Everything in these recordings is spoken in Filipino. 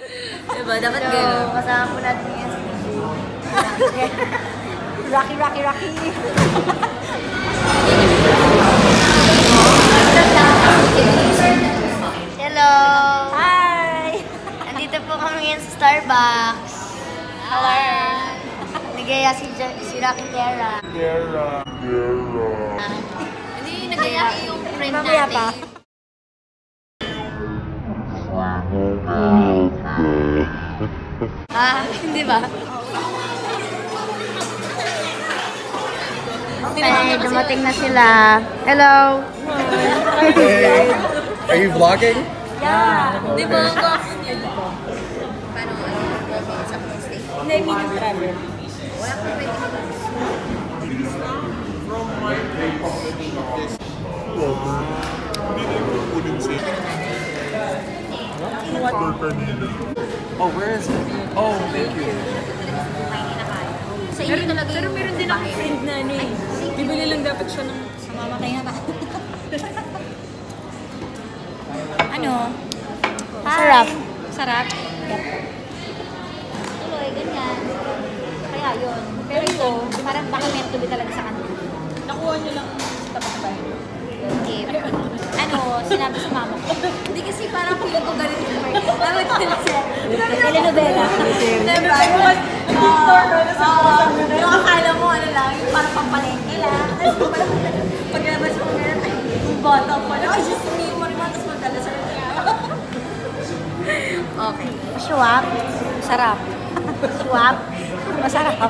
Diba? Dapat gano'n. Kasama po natin yung Rocky, Rocky, Rocky. Hello! Hi! Nandito po kami ngayon sa Starbucks. Hello! Nagaya si Rocky Terra. Hindi, nagaya yung friend Mamaya natin. pa. Hindi ba? Okay, dumating na sila. Hello! Hey, are you vlogging? Yeah! Di ba? Paano sa stay? Hindi, minute travel. Wala ko 20 minutes. Oh, where is it? Oh, thank you. Sa inyo talaga Pero meron din akong friend na ano eh. Bibili lang dapat siya ng Mamatay na ba? Ano? Sarap. sarap. Tuloy, ganyan. Kaya yun. Pero ito, parang baka meant to be talaga sa kanila. Nakuha niyo lang sa tapat tayo. Okay. Ano, sinabi sa mama ko. Hindi kasi parang feeling ko ganito. Dapat teleserye. Telenovela. Diba? Yung akala mo ano lang, yung parang pampalengke lang. Tapos paglabas mo meron ay bottom pa lang. Ay, just me mo rin tapos magdalasal ka. Okay. Swap. Sarap. Swap. Masarap.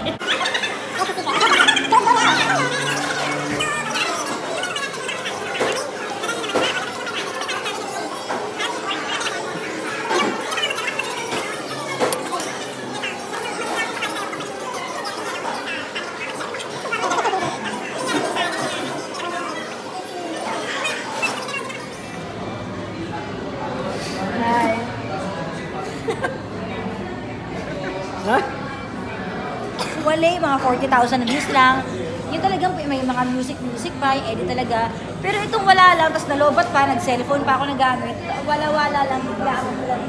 Wala, mga 40,000 views lang. Yung talagang may mga music pa, edit talaga. Pero itong wala lang, tapos nalobat pa, nag-cellphone pa ako nagamit. Wala-wala lang, bigla ako lang.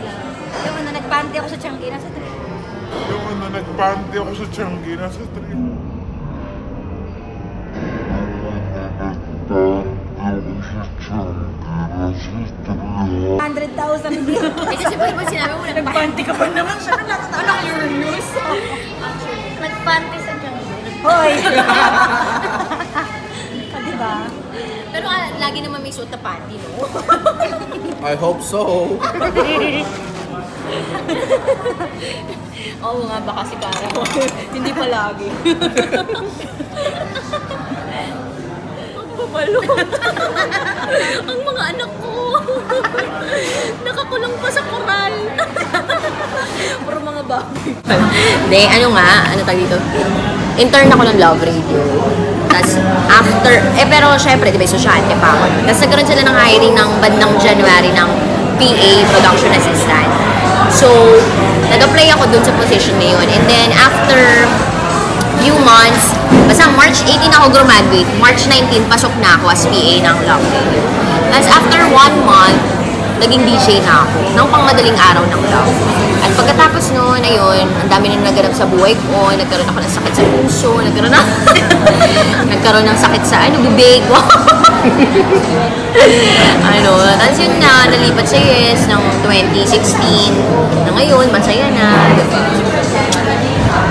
Yung ano, nagpanty ako sa Changi, nasa trip. Nagpanty ako sa Changi, nasa trip. 100,000 views. Eh, kasi pwede ba sinabi mo Nagpanty ka pa naman siya. Anak, you're news. Nagpanty sa Changi. Hoy! Diba? Pero lagi naman may suot na panty, no? I hope so. Oo nga, baka si Cara. Hindi pa lagi. Magbabalot. Ang mga anak ko. Nakakulong pa sa koral. Puro mga baboy. Hindi, ano nga, ano tawag dito? Intern ako ng Love Radio. Tapos, after, pero syempre, di ba, estudyante pa ako. Tapos, nagkaroon sila ng hiring ng bandang January ng PA, Production Assistant. So, nag-apply ako dun sa position na yun. And then, after few months, basta March 18 ako graduate, March 19, pasok na ako as PA ng Love Radio. Tapos, after 1 month, naging DJ na ako, ng pangmadaling araw ng Love. At pagkatapos noon, ayun, ang dami na naganap sa buhay ko, nagkaroon ako ng sakit sa puso, nagkaroon ng sakit sa, bibig ko. Tapos yun na, nalipat sa US ng 2016, na ngayon, masaya na, diba?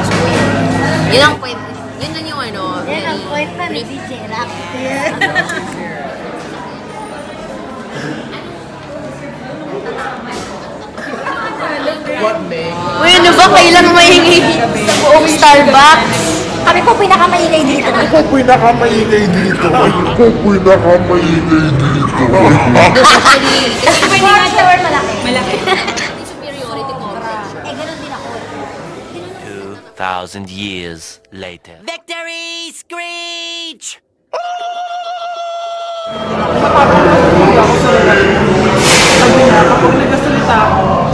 So, yun ang point, yun lang yung Yan ang point na ni DJ Rock. What name? Uy, ano ba? Kailan maingay sa buong Starbucks? Kami po pinakamaingay dito. Ako pinakamaingay dito. Watch tower malaki. Malaki. Superiority complex. Ganun din ako. 2,000 years later. Victory Screech! Kapag nagkasalita ako,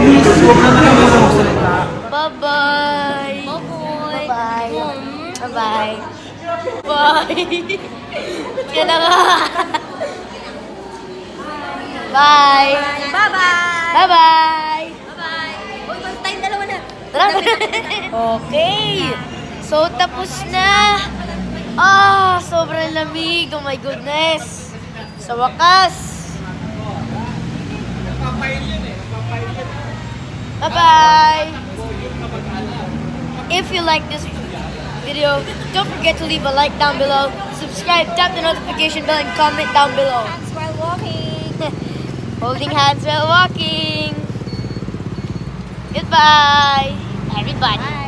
please, huwag na lang muna magsalita. Bye-bye. Bye-bye. Bye-bye. Bye. Yan na nga. Bye. Bye-bye. Bye-bye. Bye-bye. lang. Okay. So, tapos na. Ah, sobrang lamig. Oh my goodness. Sa wakas. Bye-bye. If you like this video, don't forget to leave a like down below, subscribe, tap the notification bell, and comment down below. Hands while walking. Holding hands while walking. Goodbye, everybody.